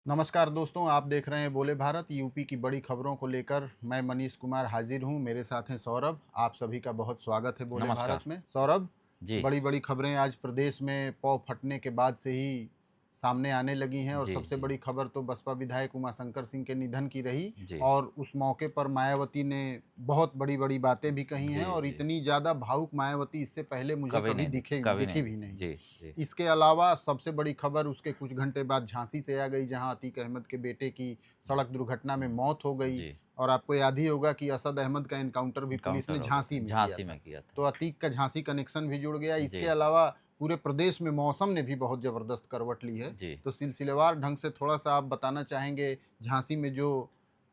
नमस्कार दोस्तों, आप देख रहे हैं बोले भारत। यूपी की बड़ी खबरों को लेकर मैं मनीष कुमार हाजिर हूं। मेरे साथ हैं सौरभ। आप सभी का बहुत स्वागत है बोले भारत नमस्कार। में। सौरभ, जी, बड़ी बड़ी खबरें आज प्रदेश में पौ फटने के बाद से ही सामने आने लगी हैं और जी, सबसे जी, बड़ी खबर तो बसपा विधायक उमाशंकर सिंह के निधन की रही। जी, और उस मौके पर मायावती ने बहुत बड़ी बड़ी बातें भी कही हैं जी, और जी। इतनी ज़्यादा भावुक मायावती इससे पहले मुझे कभी कभी नहीं दिखी, कभी नहीं दिखी भी दिखी। नहीं। जी, जी, इसके अलावा सबसे बड़ी खबर उसके कुछ घंटे बाद झांसी से आ गई, जहां अतीक अहमद के बेटे की सड़क दुर्घटना में हुँ, मौत हो गई। जी, और आपको याद ही होगा कि असद अहमद का एनकाउंटर भी पुलिस ने एनकाउंटर हो गया झांसी था, में किया झांसी था। में किया था। तो अतीक का झांसी कनेक्शन भी जुड़ गया। इसके जी, अलावा पूरे प्रदेश में मौसम ने भी बहुत ज़बरदस्त करवट ली है। जी। तो सिलसिलेवार ढंग से थोड़ा सा आप बताना चाहेंगे, झांसी में जो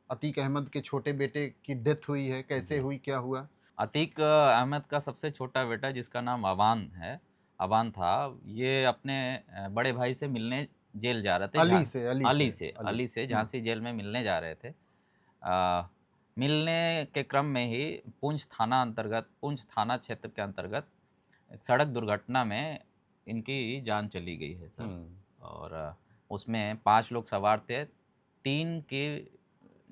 अतीक अहमद के छोटे बेटे की डेथ हुई है, कैसे जी। हुई, क्या हुआ? अतीक अहमद का सबसे छोटा बेटा जिसका नाम अवान है, अवान था, ये अपने बड़े भाई से मिलने जेल जा रहे थे अली से, अली से, अली। अली से हम्म। झांसी जेल में मिलने जा रहे थे। मिलने के क्रम में ही पुंछ थाना क्षेत्र के अंतर्गत एक सड़क दुर्घटना में इनकी जान चली गई है सर। हम्म। और उसमें 5 लोग सवार थे, 3 की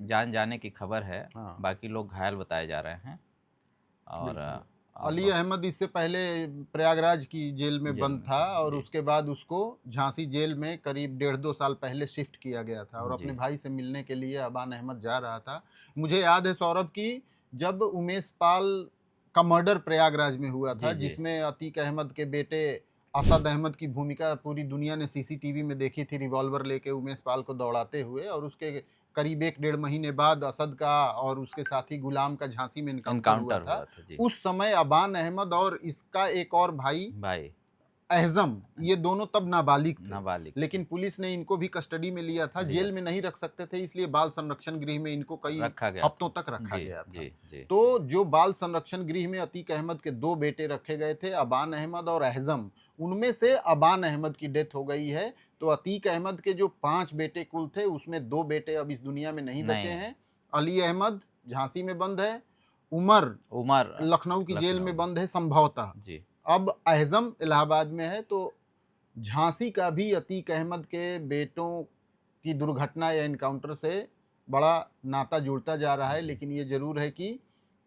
जान जाने की खबर है, हाँ, बाकी लोग घायल बताए जा रहे हैं। और बिल्कुल। अली अब अहमद इससे पहले प्रयागराज की जेल में जेल बंद में था था। और जी, उसके बाद उसको झांसी जेल में करीब डेढ़ 2 साल पहले शिफ्ट किया गया था और अपने जी, भाई से मिलने के लिए अबान अहमद जा रहा था। मुझे याद है सौरभ कि जब उमेश पाल का मर्डर प्रयागराज में हुआ था, जी, जी। जिसमें अतीक अहमद के बेटे असद अहमद की भूमिका पूरी दुनिया ने सीसीटीवी में देखी थी, रिवॉल्वर लेके उमेश पाल को दौड़ाते हुए। और उसके करीब 1 डेढ़ महीने बाद असद का और उसके साथी गुलाम का झांसी में एनकाउंटर हुआ एनकाउंटर था। हुआ था। जी, उस समय अबान अहमद और इसका एक और भाई भाई एहज़म, ये दोनों तब नाबालिग थे। नाबालिग थे। लेकिन पुलिस ने इनको भी कस्टडी में लिया था। लिया जेल में नहीं रख सकते थे, इसलिए बाल संरक्षण गृह में इनको कई रखा गया हफ्तों था। तक रखा जी, गया था। जी, जी, तो जो बाल संरक्षण गृह में अतीक अहमद के 2 बेटे रखे गए थे, अबान अहमद और एहज़म, उनमें से अबान अहमद की डेथ हो गई है। तो अतीक अहमद के जो 5 बेटे कुल थे, उसमें 2 बेटे अब इस दुनिया में नहीं बचे नहीं है। हैं। अली अहमद झांसी में बंद है, उमर उमर लखनऊ की जेल लखनऊ में में। बंद है संभवतः। जी, अब एहज़म इलाहाबाद में है। तो झांसी का भी अतीक अहमद के बेटों की दुर्घटना या एनकाउंटर से बड़ा नाता जुड़ता जा रहा है। जी। लेकिन ये ज़रूर है कि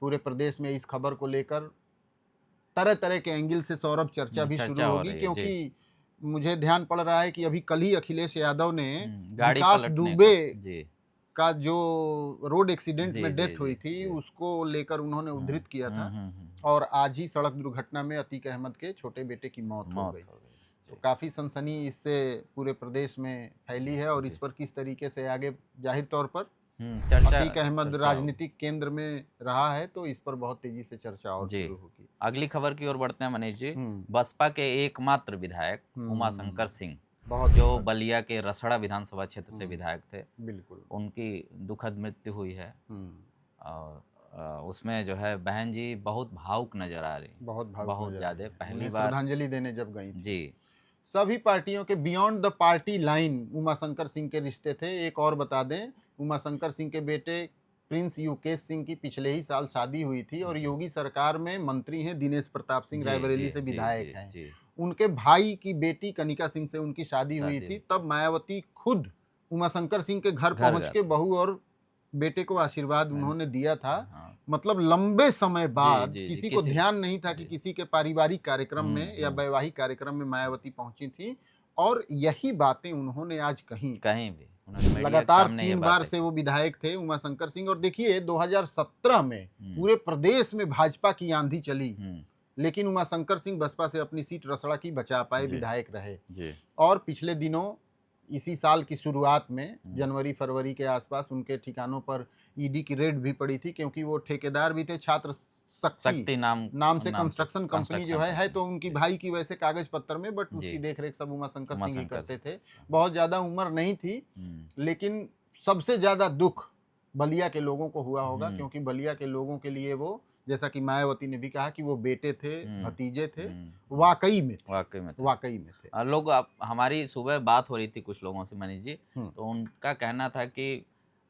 पूरे प्रदेश में इस खबर को लेकर तरह-तरह के एंगल से सौरभ चर्चा भी शुरू चर्चा हो होगी, रही है। जी। क्योंकि मुझे ध्यान पड़ रहा है कि अभी कल ही अखिलेश यादव ने गाड़ी विकास पलटने दुबे का। जी। का जो रोड एक्सीडेंट जी, में जी, डेथ हुई जी, थी, जी। उसको लेकर उन्होंने हुँ, उद्धृत किया हुँ, था। हुँ, हुँ। और आज ही सड़क दुर्घटना में अतीक अहमद के छोटे बेटे की मौत हो मौत गई। हो गई। तो जी, काफ़ी सनसनी इससे पूरे प्रदेश में फैली जी, है और इस जी। पर किस तरीके से आगे, जाहिर तौर पर चर्चा अतीक अहमद चर्चा हो। राजनीतिक केंद्र में रहा है, तो इस पर बहुत तेजी से चर्चा और जी। शुरू होगी। अगली खबर की ओर बढ़ते हैं मनीष जी। हुँ, बसपा के एकमात्र विधायक हुँ, उमाशंकर सिंह, बहुत जो दुखद। बलिया के रसड़ा विधानसभा क्षेत्र से हुँ, विधायक थे, बिल्कुल। उनकी दुखद मृत्यु हुई है। हुँ, और उसमें जो है बहन जी बहुत भावुक नज़र आ रही, बहुत भावुक बहुत नज़र आई ज़्यादा हैं, पहली उन्हें बार। श्रद्धांजलि देने जब गई थीं। जी, सभी पार्टियों के beyond the party line Umashankar Singh के रिश्ते थे। एक और बता दें, उमाशंकर सिंह के बेटे प्रिंस युकेश सिंह की पिछले ही साल शादी हुई थी और जी, योगी सरकार में मंत्री हैं दिनेश प्रताप सिंह, जी, जी, रायबरेली से जी, विधायक जी, हैं। जी। उनके भाई की बेटी कनिका सिंह से उनकी शादी हुई शादी थी। हुई थी। तब मायावती खुद उमाशंकर सिंह के घर घर पहुंच गए के थे। बहू और बेटे को आशीर्वाद हाँ, उन्होंने दिया था। हाँ। मतलब लंबे समय जी, बाद जी, जी, किसी को किसी ध्यान नहीं था कि जी। किसी के पारिवारिक कार्यक्रम हुँ, में या हुँ। वैवाहिक कार्यक्रम में मायावती पहुंची थी। और यही बातें उन्होंने आज कही। कहीं भी उन्होंने मीडिया के लगातार सामने ये 3 बार बातें से की। वो विधायक थे उमाशंकर सिंह। और देखिए 2017 में हुँ, पूरे प्रदेश में भाजपा की आंधी चली, हुँ। लेकिन उमाशंकर सिंह बसपा से अपनी सीट रसड़ा की बचा पाए, जी, विधायक रहे। जी। और पिछले दिनों इसी साल की शुरुआत में हुँ। जनवरी-फरवरी के आसपास उनके ठिकानों पर ईडी की रेड भी पड़ी थी, क्योंकि वो ठेकेदार भी थे छात्र शक्ति शक्ति नाम से नाम से कंस्ट्रक्शन कंपनी जो कंस्ट्रक्शन है कंपनी। तो उनकी जी, भाई की वैसे कागज पत्तर में, बट जी। उसकी देख-रेख सब उमाशंकर सिंह ही उमाशंकर करते से थे। करते हैं। बहुत ज़्यादा उम्र नहीं थी, हुँ, लेकिन सबसे ज़्यादा दुःख बलिया के लोगों को हुआ होगा, हुँ, क्योंकि बलिया के लोगों के लिए वो, जैसा कि मायावती ने भी कहा कि वो बेटे थे, हुँ, भतीजे थे, हुँ, हुँ। वाक़ई में थे, वाक़ई में थे। वाक़ई में थे। लोग अब हमारी सुबह बात हो रही थी कुछ लोगों से मनीष जी, हुँ, तो उनका कहना था कि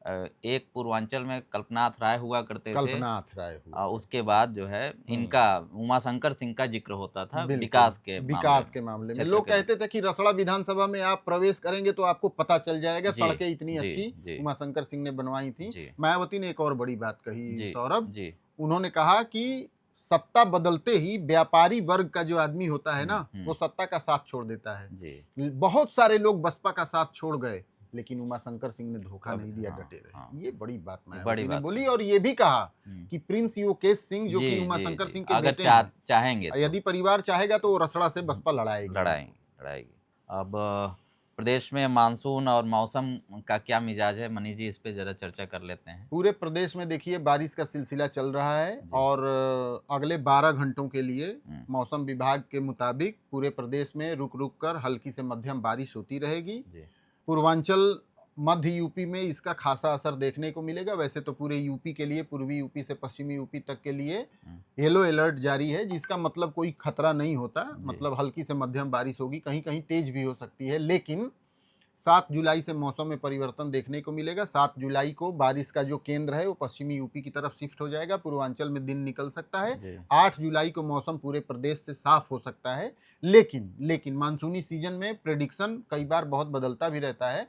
एक पूर्वांचल में कल्पनाथ राय हुआ करते थे, कल्पनाथ राय हुआ उसके बाद जो है इनका उमाशंकर सिंह का जिक्र होता था बिल्कुल, विकास के मामले विकास में, के मामले में क्षेत्र लोग के कहते थे कि रसड़ा विधानसभा में आप प्रवेश करेंगे तो आपको पता चल जाएगा, जी, सड़कें इतनी जी, अच्छी जी, उमाशंकर सिंह ने बनवाई थी। जी, मायावती ने एक और बड़ी बात कही जी, सौरभ, जी, उन्होंने कहा कि सत्ता बदलते ही व्यापारी वर्ग का जो आदमी होता है ना, वो सत्ता का साथ छोड़ देता है। जी, बहुत सारे लोग बसपा का साथ छोड़ गए, लेकिन उमाशंकर सिंह ने धोखा कब नहीं दिया, हाँ, डटे रहे। हाँ, ये बड़ी बात बड़ी मायावती ने बात बोली कही। और ये भी कहा हुँ, कि प्रिंस योकेश सिंह जो जी, कि जी, उमाशंकर जी, सिंह के अगर बेटे हैं, चाहेंगे तो यदि परिवार चाहेगा तो वो रसड़ा से बसपा लड़ाएगी लड़ाएंगे उनको। लड़ाएगी। अब प्रदेश में मानसून और मौसम का क्या मिजाज है, मनीष जी, इस पे ज़रा चर्चा कर लेते हैं। पूरे प्रदेश में देखिए बारिश का सिलसिला चल रहा है जी। और अगले 12 घंटों के लिए हुँ, मौसम विभाग के मुताबिक पूरे प्रदेश में रुक रुक कर हल्की से मध्यम बारिश होती रहेगी। जी, पूर्वांचल मध्य यूपी में इसका खासा असर देखने को मिलेगा। वैसे तो पूरे यूपी के लिए, पूर्वी यूपी से पश्चिमी यूपी तक के लिए हुँ, येलो अलर्ट जारी है, जिसका मतलब कोई खतरा नहीं होता, जी, मतलब हल्की से मध्यम बारिश होगी, कहीं कहीं तेज भी हो सकती है। लेकिन 7 जुलाई से मौसम में परिवर्तन देखने को मिलेगा। 7 जुलाई को बारिश का जो केंद्र है वो पश्चिमी यूपी की तरफ शिफ्ट हो जाएगा, पूर्वांचल में दिन निकल सकता है। जी, 8 जुलाई को मौसम पूरे प्रदेश से साफ हो सकता है। लेकिन मानसूनी सीजन में प्रेडिक्शन कई बार बहुत बदलता भी रहता है।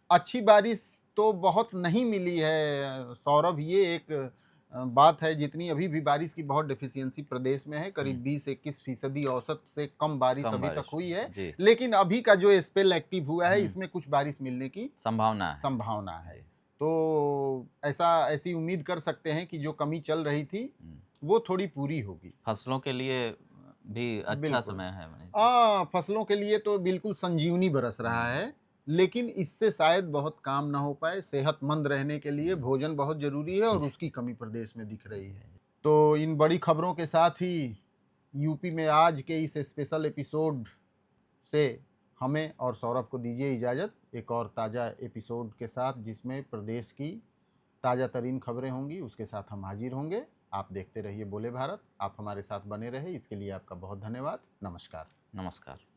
अच्छी बारिश तो बहुत नहीं मिली है सौरभ, ये एक बात है। जितनी अभी भी बारिश की बहुत डेफिशिएंसी प्रदेश में है, करीब 20-21% औसत से कम बारिश कम अभी तक बारिश हुई है। जी, लेकिन अभी का जो स्पेल एक्टिव हुआ है, इसमें कुछ बारिश मिलने की संभावना है। संभावना है। जी, तो ऐसी उम्मीद कर सकते हैं कि जो कमी चल रही थी हुँ, वो थोड़ी पूरी होगी। फसलों के लिए भी अच्छा बिल्कुल। समय है मनीष जी। फसलों के लिए तो बिल्कुल संजीवनी बरस रहा हुँ, है, लेकिन इससे शायद बहुत काम ना हो पाए। सेहतमंद रहने के लिए भोजन बहुत ज़रूरी है और जी, उसकी कमी प्रदेश में दिख रही है। तो इन बड़ी खबरों के साथ ही यूपी में आज के इस स्पेशल एपिसोड से हमें और सौरभ को दीजिए इजाज़त, एक और ताज़ा एपिसोड के साथ जिसमें प्रदेश की ताज़ा तरीन खबरें होंगी, उसके साथ हम हाजिर होंगे। आप देखते रहिए बोले भारत। आप हमारे साथ बने रहे, इसके लिए आपका बहुत धन्यवाद। नमस्कार। नमस्कार।